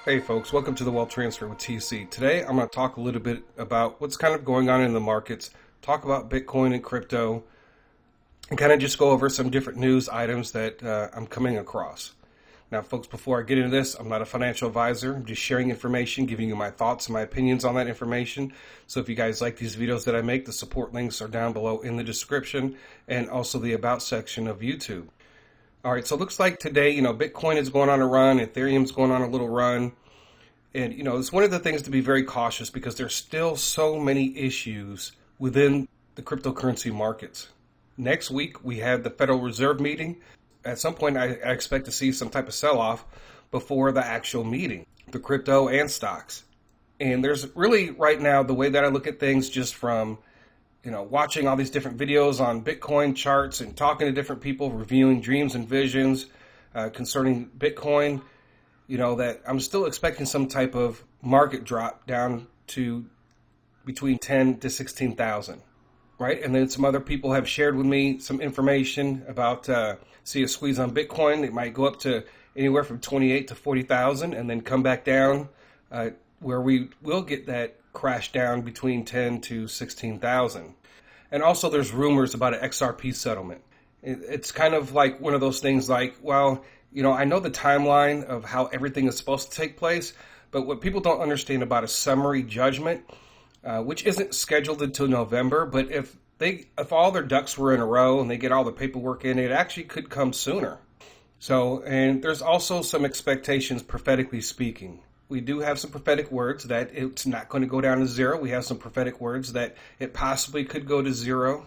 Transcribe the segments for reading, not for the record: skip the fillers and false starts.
Hey folks, welcome to the Wealth Transfer with TC. Today I'm going to talk a little bit about what's kind of going on in the markets, talk about Bitcoin and crypto, and kind of just go over some different news items that I'm coming across. Now folks, before I get into this, I'm not a financial advisor. I'm just sharing information, giving you my thoughts and my opinions on that information. So if you guys like these videos that I make, the support links are down below in the description and also the About section of YouTube. All right, so it looks like today, Bitcoin is going on a run, Ethereum's going on a little run. And, it's one of the things to be very cautious because there's still so many issues within the cryptocurrency markets. Next week, we have the Federal Reserve meeting. At some point, I expect to see some type of sell-off before the actual meeting, the crypto and stocks. And there's really, right now, the way that I look at things just from watching all these different videos on Bitcoin charts and talking to different people, reviewing dreams and visions concerning Bitcoin, that I'm still expecting some type of market drop down to between 10 to 16,000, right? And then some other people have shared with me some information about see a squeeze on Bitcoin. It might go up to anywhere from 28 to 40,000 and then come back down where we will get that crash down between 10 to 16,000. And also there's rumors about an XRP settlement. It's kind of like one of those things like, well, I know the timeline of how everything is supposed to take place, but what people don't understand about a summary judgment, which isn't scheduled until November, but if all their ducks were in a row and they get all the paperwork in, it actually could come sooner. So, and there's also some expectations prophetically speaking. We do have some prophetic words that it's not going to go down to zero. We have some prophetic words that it possibly could go to zero.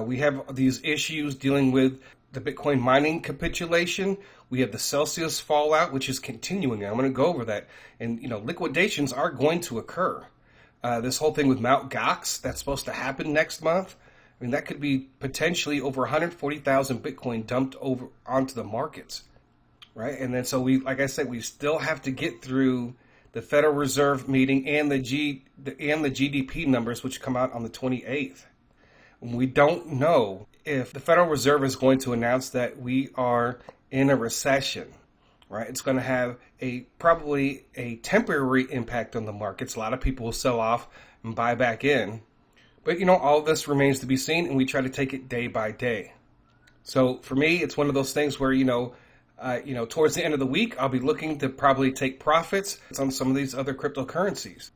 We have these issues dealing with the Bitcoin mining capitulation. We have the Celsius fallout, which is continuing. I'm going to go over that. And, liquidations are going to occur. This whole thing with Mt. Gox, that's supposed to happen next month. I mean, that could be potentially over 140,000 Bitcoin dumped over onto the markets. Right. And then so like I said, we still have to get through the Federal Reserve meeting and the GDP numbers, which come out on the 28th. We don't know if the Federal Reserve is going to announce that we are in a recession, right? It's going to have probably a temporary impact on the markets. A lot of people will sell off and buy back in. But, all of this remains to be seen, and we try to take it day by day. So for me, it's one of those things where, towards the end of the week, I'll be looking to probably take profits on some of these other cryptocurrencies.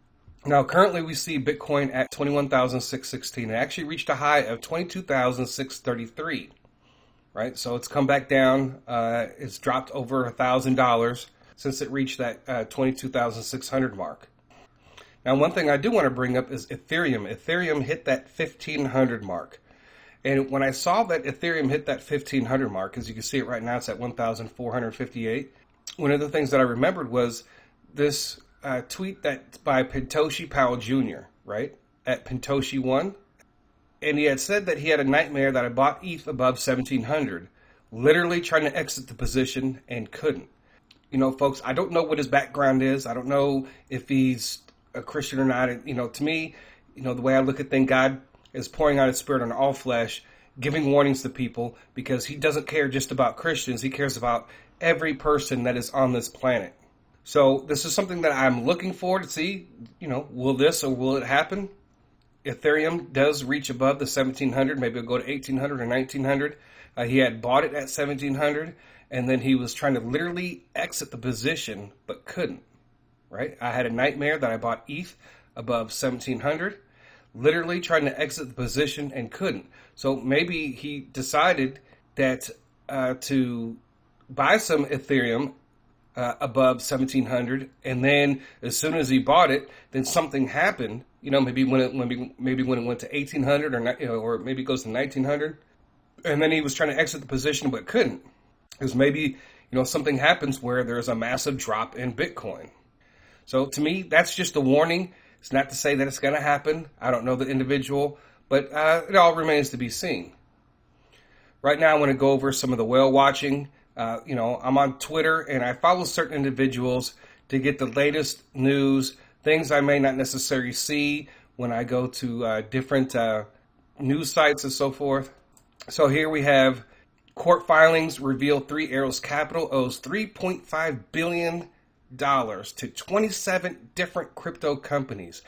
Now, currently we see Bitcoin at 21,616. It actually reached a high of 22,633, right? So it's come back down. It's dropped over $1,000 since it reached that 22,600 mark. Now, one thing I do want to bring up is Ethereum. Ethereum hit that 1,500 mark. And when I saw that Ethereum hit that 1,500 mark, as you can see it right now, it's at 1,458. One of the things that I remembered was this tweet that by Pintoshi Powell Jr., right, at Pintoshi1. And he had said that he had a nightmare that I bought ETH above 1,700, literally trying to exit the position and couldn't. Folks, I don't know what his background is. I don't know if he's a Christian or not. To me, the way I look at things, God is pouring out his spirit on all flesh, giving warnings to people because he doesn't care just about Christians. He cares about every person that is on this planet. So this is something that I'm looking forward to see, will this or will it happen? Ethereum does reach above the 1,700, maybe it'll go to 1,800 or 1,900. He had bought it at 1,700, and then he was trying to literally exit the position, but couldn't, right? I had a nightmare that I bought ETH above 1,700, literally trying to exit the position and couldn't. So maybe he decided that to buy some Ethereum above 1,700, and then as soon as he bought it, then something happened. Maybe when it went to 1,800 or maybe it goes to 1,900, and then he was trying to exit the position but couldn't, because maybe something happens where there's a massive drop in Bitcoin. So to me, that's just a warning. It's not to say that it's going to happen. I don't know the individual, but it all remains to be seen. Right now, I want to go over some of the whale watching. I'm on Twitter and I follow certain individuals to get the latest news, things I may not necessarily see when I go to different news sites and so forth. So here we have court filings reveal Three Arrows Capital owes $3.5 billion to 27 different crypto companies.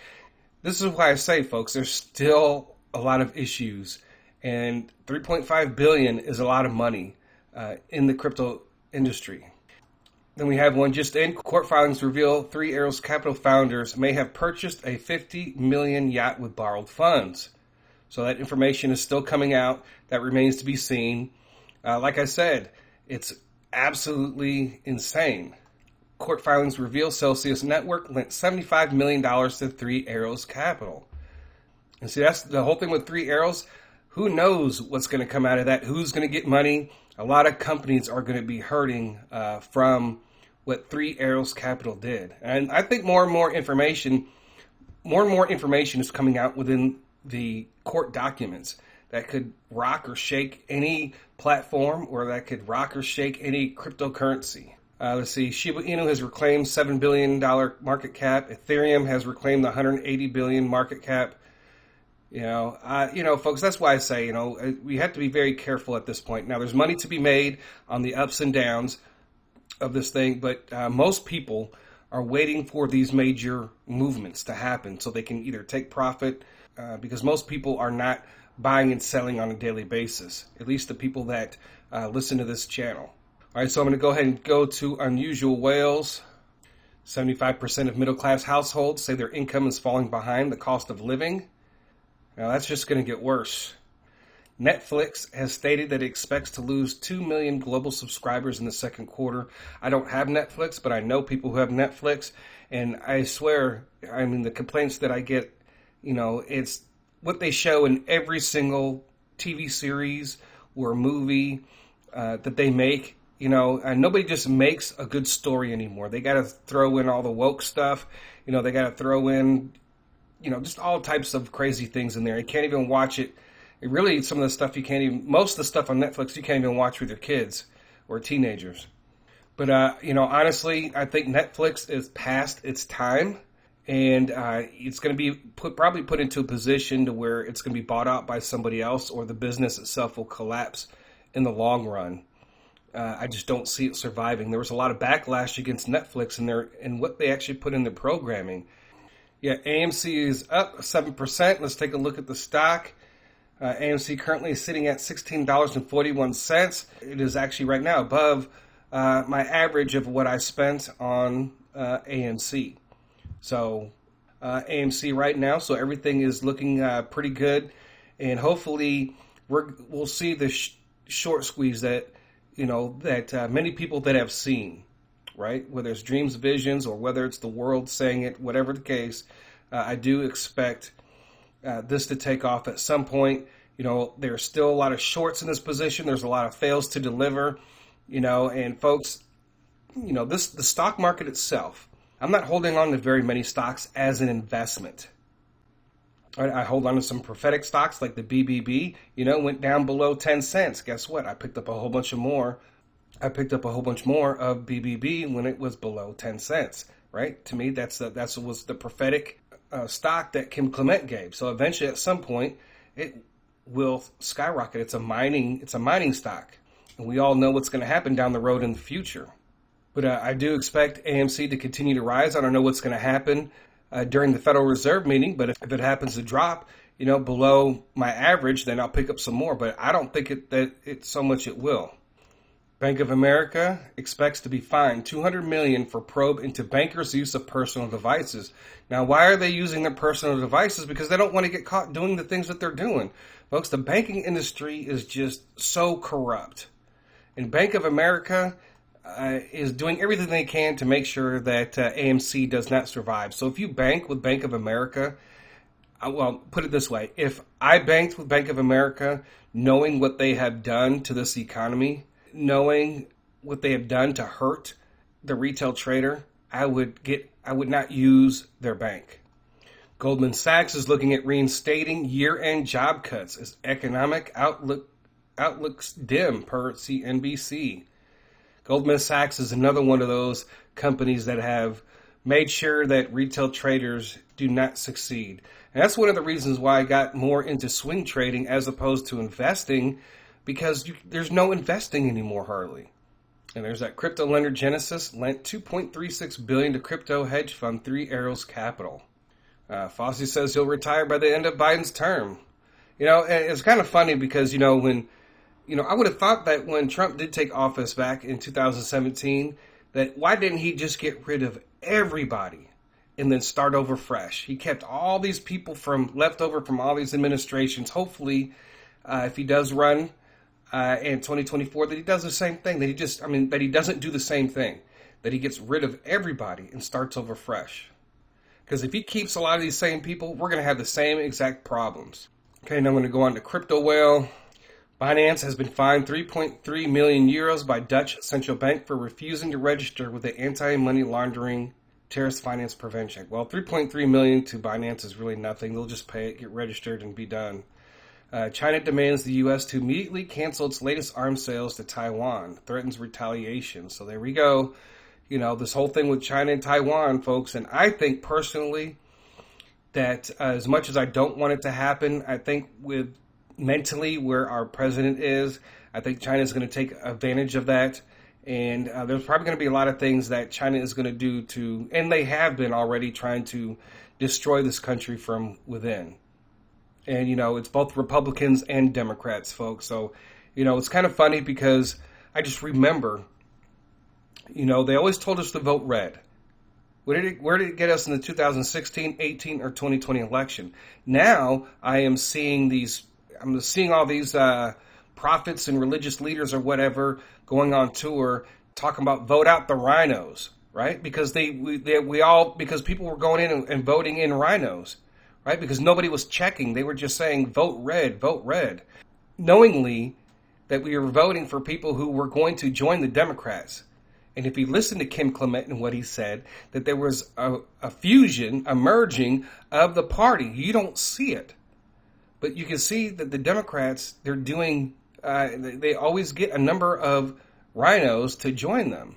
This is why I say, folks, there's still a lot of issues, and 3.5 billion is a lot of money in the crypto industry. Then we have one just in. Court filings reveal Three Arrows Capital founders may have purchased a 50 million yacht with borrowed funds. So that information is still coming out. That remains to be seen. Like I said, it's absolutely insane. Court filings reveal Celsius Network lent $75 million to Three Arrows Capital. And see, that's the whole thing with Three Arrows. Who knows what's going to come out of that? Who's going to get money? A lot of companies are going to be hurting from what Three Arrows Capital did. And I think more and more information is coming out within the court documents that could rock or shake any platform, or that could rock or shake any cryptocurrency. Let's see, Shiba Inu has reclaimed $7 billion market cap. Ethereum has reclaimed the $180 billion market cap. Folks, that's why I say, we have to be very careful at this point. Now, there's money to be made on the ups and downs of this thing, but most people are waiting for these major movements to happen so they can either take profit, because most people are not buying and selling on a daily basis, at least the people that listen to this channel. All right, so I'm going to go ahead and go to unusual whales. 75% of middle-class households say their income is falling behind the cost of living. Now, that's just going to get worse. Netflix has stated that it expects to lose 2 million global subscribers in the second quarter. I don't have Netflix, but I know people who have Netflix, and I swear, the complaints that I get, it's what they show in every single TV series or movie that they make. Nobody just makes a good story anymore. They got to throw in all the woke stuff. They got to throw in, just all types of crazy things in there. You can't even watch it. Some of the stuff most of the stuff on Netflix, you can't even watch with your kids or teenagers. But, honestly, I think Netflix is past its time, and it's going to be probably put into a position to where it's going to be bought out by somebody else, or the business itself will collapse in the long run. I just don't see it surviving. There was a lot of backlash against Netflix and what they actually put in their programming. Yeah, AMC is up 7%. Let's take a look at the stock. AMC currently is sitting at $16.41. It is actually right now above my average of what I spent on AMC. So AMC right now, so everything is looking pretty good. And hopefully we'll see the short squeeze that many people that have seen, right? Whether it's dreams, visions, or whether it's the world saying it, whatever the case, I do expect this to take off at some point. There's still a lot of shorts in this position. There's a lot of fails to deliver, and folks, the stock market itself, I'm not holding on to very many stocks as an investment. I hold on to some prophetic stocks like the BBB, went down below 10 cents. Guess what? I picked up a whole bunch more of BBB when it was below 10 cents, right? To me, that was the prophetic stock that Kim Clement gave. So eventually at some point it will skyrocket. It's a mining stock. And we all know what's going to happen down the road in the future. But I do expect AMC to continue to rise. I don't know what's going to happen during the Federal Reserve meeting, but if it happens to drop, below my average, then I'll pick up some more. But I don't think it so much it will. Bank of America expects to be fined $200 million for probe into bankers' use of personal devices. Now, why are they using their personal devices? Because they don't want to get caught doing the things that they're doing. Folks, the banking industry is just so corrupt. And Bank of America is doing everything they can to make sure that AMC does not survive. So if you bank with Bank of America, put it this way. If I banked with Bank of America, knowing what they have done to this economy, knowing what they have done to hurt the retail trader, I would not use their bank. Goldman Sachs is looking at reinstating year-end job cuts as economic outlooks dim, per CNBC. Goldman Sachs is another one of those companies that have made sure that retail traders do not succeed. And that's one of the reasons why I got more into swing trading as opposed to investing, because there's no investing anymore hardly. And there's that crypto lender Genesis lent $2.36 billion to crypto hedge fund Three Arrows Capital. Fossey says he'll retire by the end of Biden's term. And it's kind of funny because, when, I would have thought that when Trump did take office back in 2017, that why didn't he just get rid of everybody and then start over fresh? He kept all these people left over from all these administrations. Hopefully, if he does run in 2024, that he does the same thing, that he doesn't do the same thing, that he gets rid of everybody and starts over fresh. Because if he keeps a lot of these same people, we're going to have the same exact problems. Okay, now I'm going to go on to Crypto Whale. Binance has been fined 3.3 million euros by Dutch Central Bank for refusing to register with the Anti-Money Laundering Terrorist Finance Prevention. Well, 3.3 million to Binance is really nothing. They'll just pay it, get registered, and be done. China demands the U.S. to immediately cancel its latest arms sales to Taiwan, threatens retaliation. So there we go. This whole thing with China and Taiwan, folks. And I think personally that as much as I don't want it to happen, I think with mentally where our president is, I think China is going to take advantage of that. And there's probably going to be a lot of things that China is going to do and they have been already trying to destroy this country from within. And, it's both Republicans and Democrats, folks. So, it's kind of funny because I just remember, they always told us to vote red. Where did it get us in the 2016, 18, or 2020 election? Now I am seeing all these prophets and religious leaders or whatever going on tour talking about vote out the rhinos, right? Because because people were going in and voting in rhinos, right? Because nobody was checking. They were just saying vote red, knowingly that we were voting for people who were going to join the Democrats. And if you listen to Kim Clement and what he said, that there was a fusion, a merging of the party. You don't see it. But you can see that the Democrats, they're doing, they always get a number of rhinos to join them.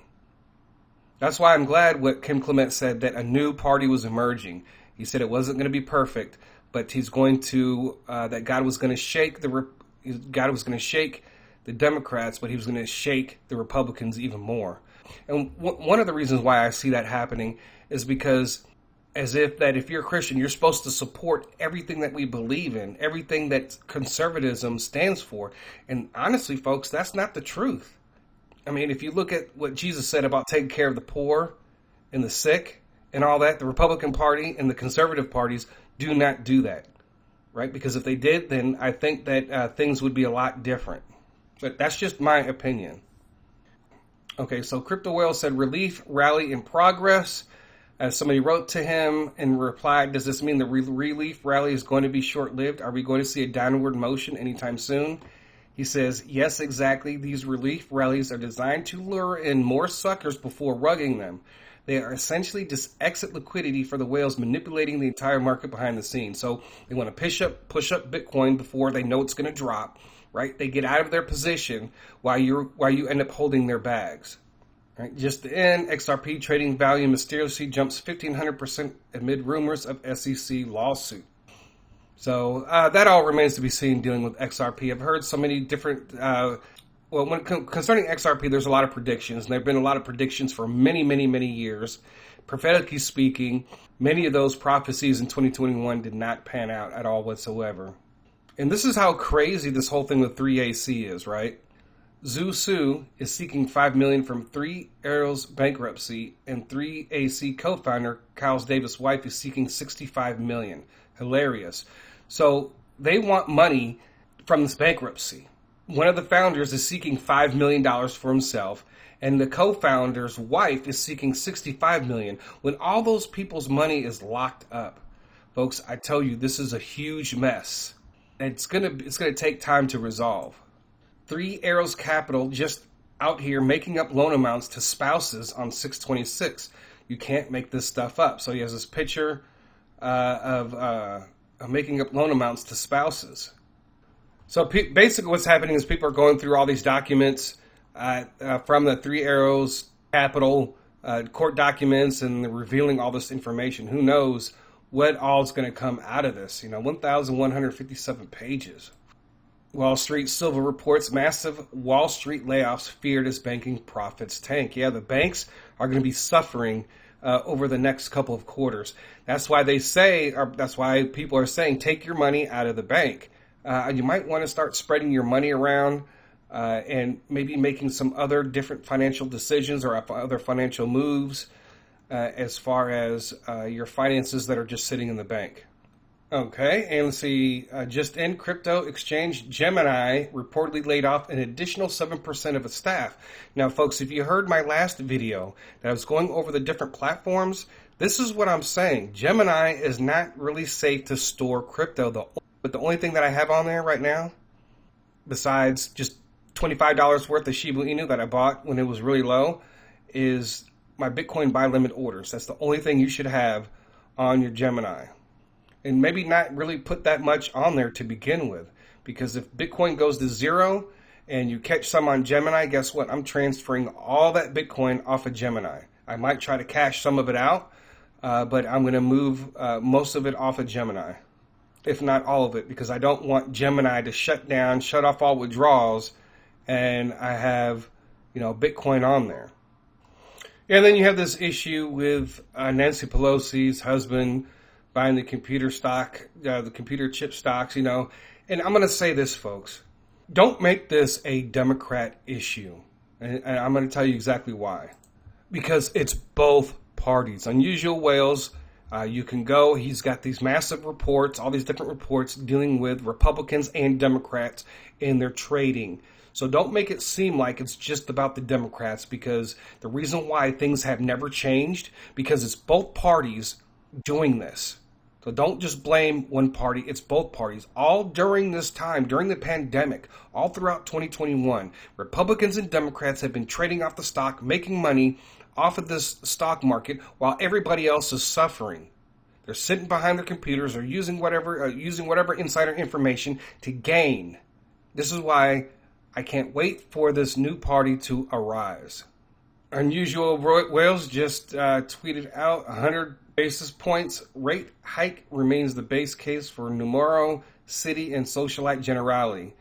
That's why I'm glad what Kim Clement said, that a new party was emerging. He said it wasn't going to be perfect, but he's going to, that God was going to shake the Democrats, but he was going to shake the Republicans even more. And one of the reasons why I see that happening is because if you're a Christian, you're supposed to support everything that we believe in, everything that conservatism stands for. And honestly, folks, that's not the truth. I mean, if you look at what Jesus said about taking care of the poor and the sick and all that, the Republican Party and the conservative parties do not do that, right? Because if they did, then I think that things would be a lot different. But that's just my opinion. Okay, so Crypto Whale said relief rally in progress. As somebody wrote to him and replied, does this mean the relief rally is going to be short-lived? Are we going to see a downward motion anytime soon? He says, yes, exactly. These relief rallies are designed to lure in more suckers before rugging them. They are essentially just exit liquidity for the whales manipulating the entire market behind the scenes. So they want to push up Bitcoin before they know it's going to drop. Right, they get out of their position while you end up holding their bags. Right, just the end, XRP trading value mysteriously jumps 1,500% amid rumors of SEC lawsuit. So that all remains to be seen dealing with XRP. I've heard so many different. Concerning XRP, there's a lot of predictions, and there have been a lot of predictions for many, many, many years. Prophetically speaking, many of those prophecies in 2021 did not pan out at all whatsoever. And this is how crazy this whole thing with 3AC is, right? Zhu Su is seeking $5 million from Three Arrows bankruptcy, and 3AC co-founder Kyle Davis' wife is seeking $65 million. Hilarious. So they want money from this bankruptcy. One of the founders is seeking $5 million for himself, and the co-founder's wife is seeking $65 million when all those people's money is locked up. Folks, I tell you, this is a huge mess. It's gonna take time to resolve. Three Arrows Capital just out here making up loan amounts to spouses on 626. You can't make this stuff up. So he has this picture of making up loan amounts to spouses. So basically what's happening is people are going through all these documents from the Three Arrows Capital court documents, and they're revealing all this information. Who knows what all is going to come out of this? 1,157 pages. Wall Street Silver reports massive Wall Street layoffs feared as banking profits tank. Yeah, the banks are going to be suffering over the next couple of quarters. That's why they say, or that's why people are saying, take your money out of the bank. You might want to start spreading your money around and maybe making some other different financial decisions or other financial moves as far as your finances that are just sitting in the bank. Okay, and let's see, just in crypto exchange, Gemini reportedly laid off an additional 7% of its staff. Now, folks, if you heard my last video that I was going over the different platforms, this is what I'm saying. Gemini is not really safe to store crypto. But the only thing that I have on there right now, besides just $25 worth of Shiba Inu that I bought when it was really low, is my Bitcoin buy limit orders. That's the only thing you should have on your Gemini. And maybe not really put that much on there to begin with. Because if Bitcoin goes to zero and you catch some on Gemini, guess what? I'm transferring all that Bitcoin off of Gemini. I might try to cash some of it out, but I'm going to move most of it off of Gemini. If not all of it, because I don't want Gemini to shut down, shut off all withdrawals, and I have, Bitcoin on there. And then you have this issue with Nancy Pelosi's husband buying the computer stock, the computer chip stocks, And I'm going to say this, folks. Don't make this a Democrat issue. And I'm going to tell you exactly why. Because it's both parties. Unusual Whales, you can go. He's got these massive reports, all these different reports dealing with Republicans and Democrats in their trading. So don't make it seem like it's just about the Democrats, because the reason why things have never changed, because it's both parties doing this. So don't just blame one party, it's both parties. All during this time, during the pandemic, all throughout 2021, Republicans and Democrats have been trading off the stock, making money off of this stock market while everybody else is suffering. They're sitting behind their computers or using whatever insider information to gain. This is why I can't wait for this new party to arise. Unusual Whales just tweeted out 100 basis points rate hike remains the base case for Numero, City, and Socialite generality.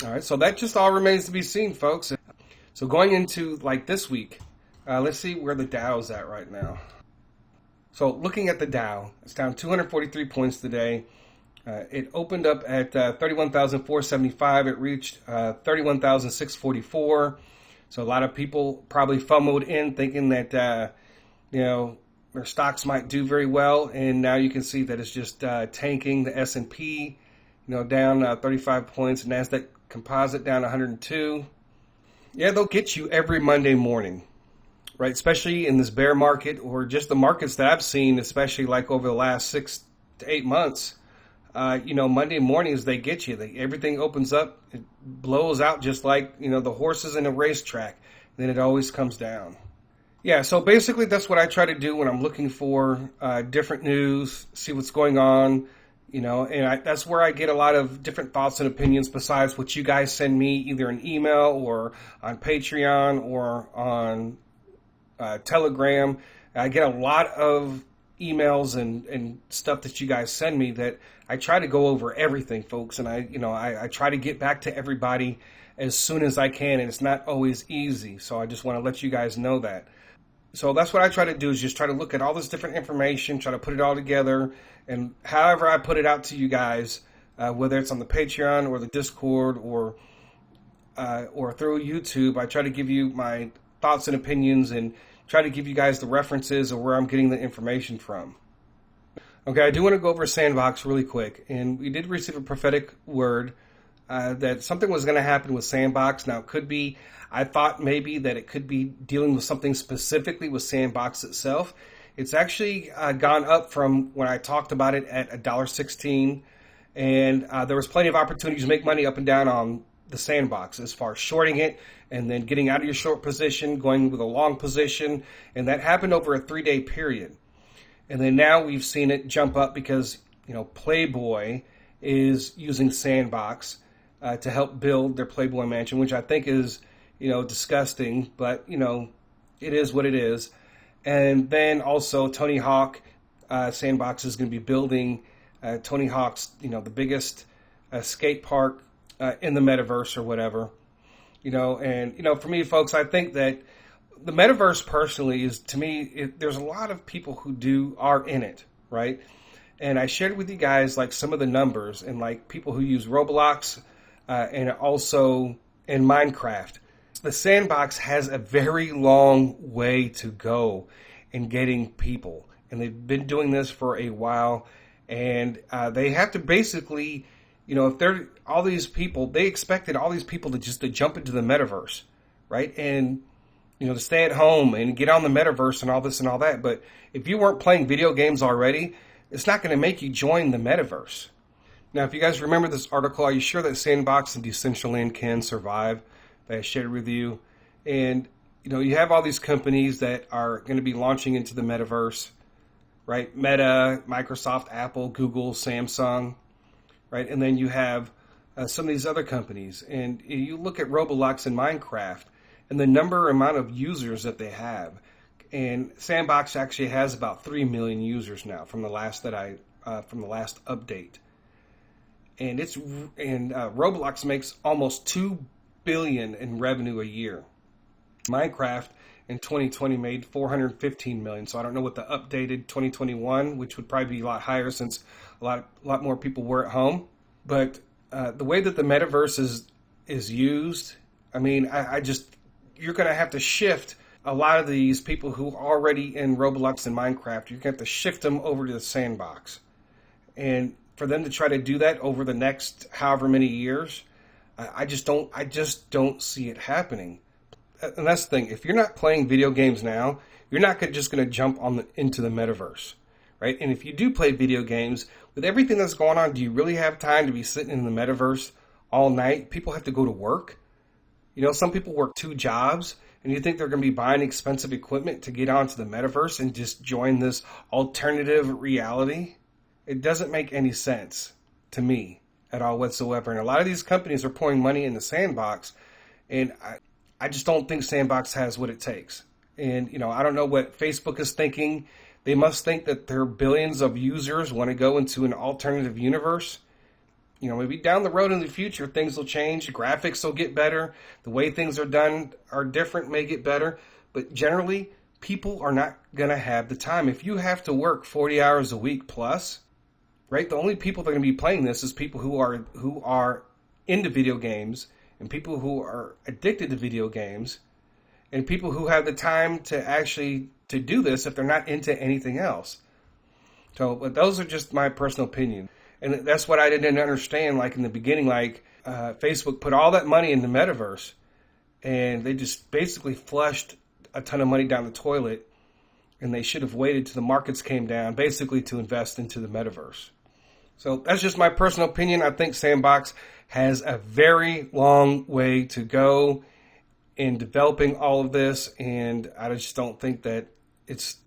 All right, so that just all remains to be seen, folks. So going into like this week, let's see where the Dow's at right now. So looking at the Dow, it's down 243 points today. It opened up at 31,475. It reached 31,644. So a lot of people probably FOMO'd in thinking that, their stocks might do very well. And now you can see that it's just tanking. The S&P, down 35 points. NASDAQ Composite down 102. Yeah, they'll get you every Monday morning, right? Especially in this bear market, or just the markets that I've seen, especially like over the last 6 to 8 months. Monday mornings they get you. Everything opens up, it blows out just like, the horses in a racetrack. Then it always comes down. Yeah, so basically that's what I try to do when I'm looking for different news, see what's going on, that's where I get a lot of different thoughts and opinions besides what you guys send me either an email or on Patreon or on Telegram. I get a lot of emails and stuff that you guys send me that I try to go over everything, folks, and I try to get back to everybody as soon as I can, and it's not always easy, so I just want to let you guys know that. So that's what I try to do, is just try to look at all this different information, try to put it all together, and however I put it out to you guys, whether it's on the Patreon or the Discord or through YouTube, I try to give you my thoughts and opinions and try to give you guys the references or where I'm getting the information from. Okay, I do want to go over Sandbox really quick, and we did receive a prophetic word that something was going to happen with Sandbox. Now, it could be, I thought maybe that it could be dealing with something specifically with Sandbox itself. It's actually gone up from when I talked about it at $1.16, and there was plenty of opportunities to make money up and down on the Sandbox as far as shorting it and then getting out of your short position, going with a long position, and that happened over a 3-day period. And then now we've seen it jump up because, Playboy is using Sandbox to help build their Playboy mansion, which I think is, disgusting, but, it is what it is. And then also Tony Hawk, Sandbox is going to be building Tony Hawk's, the biggest skate park in the metaverse or whatever. And for me, folks, I think that the metaverse personally is, to me, there's a lot of people who are in it, right? And I shared with you guys like some of the numbers and like people who use Roblox and also in Minecraft. The Sandbox has a very long way to go in getting people, and they've been doing this for a while, and they have to basically, if they're all these people, they expected all these people to jump into the metaverse, right? And to stay at home and get on the metaverse and all this and all that. But if you weren't playing video games already, it's not going to make you join the metaverse. Now, if you guys remember this article, are you sure that Sandbox and Decentraland can survive that I shared with you? And, you have all these companies that are going to be launching into the metaverse, right? Meta, Microsoft, Apple, Google, Samsung, right? And then you have some of these other companies. And you look at Roblox and Minecraft and the amount of users that they have. And Sandbox actually has about 3 million users now from the last update. And Roblox makes almost $2 billion in revenue a year. Minecraft in 2020 made 415 million. So I don't know what the updated 2021, which would probably be a lot higher since a lot more people were at home. But the way that the metaverse is used, I mean, you're going to have to shift a lot of these people who are already in Roblox and Minecraft. You're going to have to shift them over to the Sandbox. And for them to try to do that over the next however many years, I just don't see it happening. And that's the thing. If you're not playing video games now, you're not just going to jump into the metaverse, right? And if you do play video games, with everything that's going on, do you really have time to be sitting in the metaverse all night? People have to go to work. Some people work 2 jobs, and you think they're going to be buying expensive equipment to get onto the metaverse and just join this alternative reality? It doesn't make any sense to me at all whatsoever. And a lot of these companies are pouring money in the Sandbox, and I just don't think Sandbox has what it takes. And, I don't know what Facebook is thinking. They must think that their billions of users want to go into an alternative universe. Maybe down the road in the future, things will change. Graphics will get better. The way things are done are different, may get better. But generally, people are not going to have the time. If you have to work 40 hours a week plus, right, the only people that are going to be playing this is people who are into video games and people who are addicted to video games and people who have the time to do this if they're not into anything else. So, but those are just my personal opinion. And that's what I didn't understand, like in the beginning, Facebook put all that money in the metaverse and they just basically flushed a ton of money down the toilet, and they should have waited till the markets came down basically to invest into the metaverse. So that's just my personal opinion. I think Sandbox has a very long way to go in developing all of this, and I just don't think that it's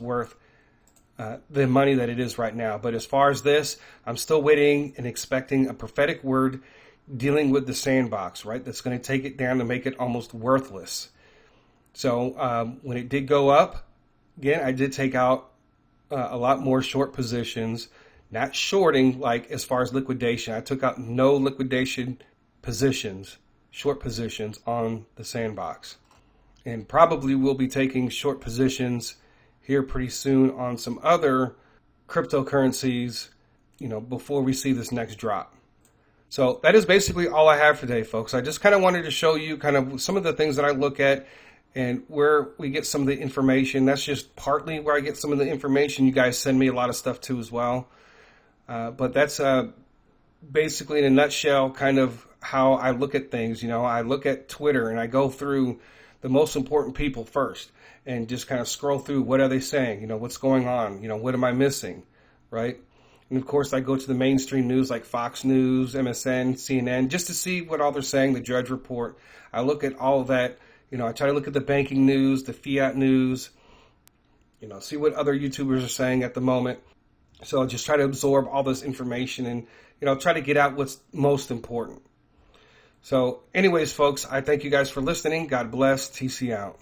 worth the money that it is right now. But as far as this, I'm still waiting and expecting a prophetic word dealing with the Sandbox, right? That's going to take it down to make it almost worthless. So when it did go up, again, I did take out a lot more short positions, not shorting like as far as liquidation. I took out no liquidation positions, short positions on the Sandbox. And probably will be taking short positions here pretty soon on some other cryptocurrencies, before we see this next drop. So that is basically all I have for today, folks. I just kind of wanted to show you kind of some of the things that I look at and where we get some of the information. That's just partly where I get some of the information. You guys send me a lot of stuff too as well. But that's basically in a nutshell kind of how I look at things. I look at Twitter and I go through the most important people first and just kind of scroll through what are they saying, what's going on, what am I missing, right? And of course I go to the mainstream news like Fox News, MSN, CNN, just to see what all they're saying, the Drudge Report. I look at all of that, I try to look at the banking news, the fiat news, see what other YouTubers are saying at the moment. So I just try to absorb all this information and, try to get out what's most important. So anyways, folks, I thank you guys for listening. God bless. TC out.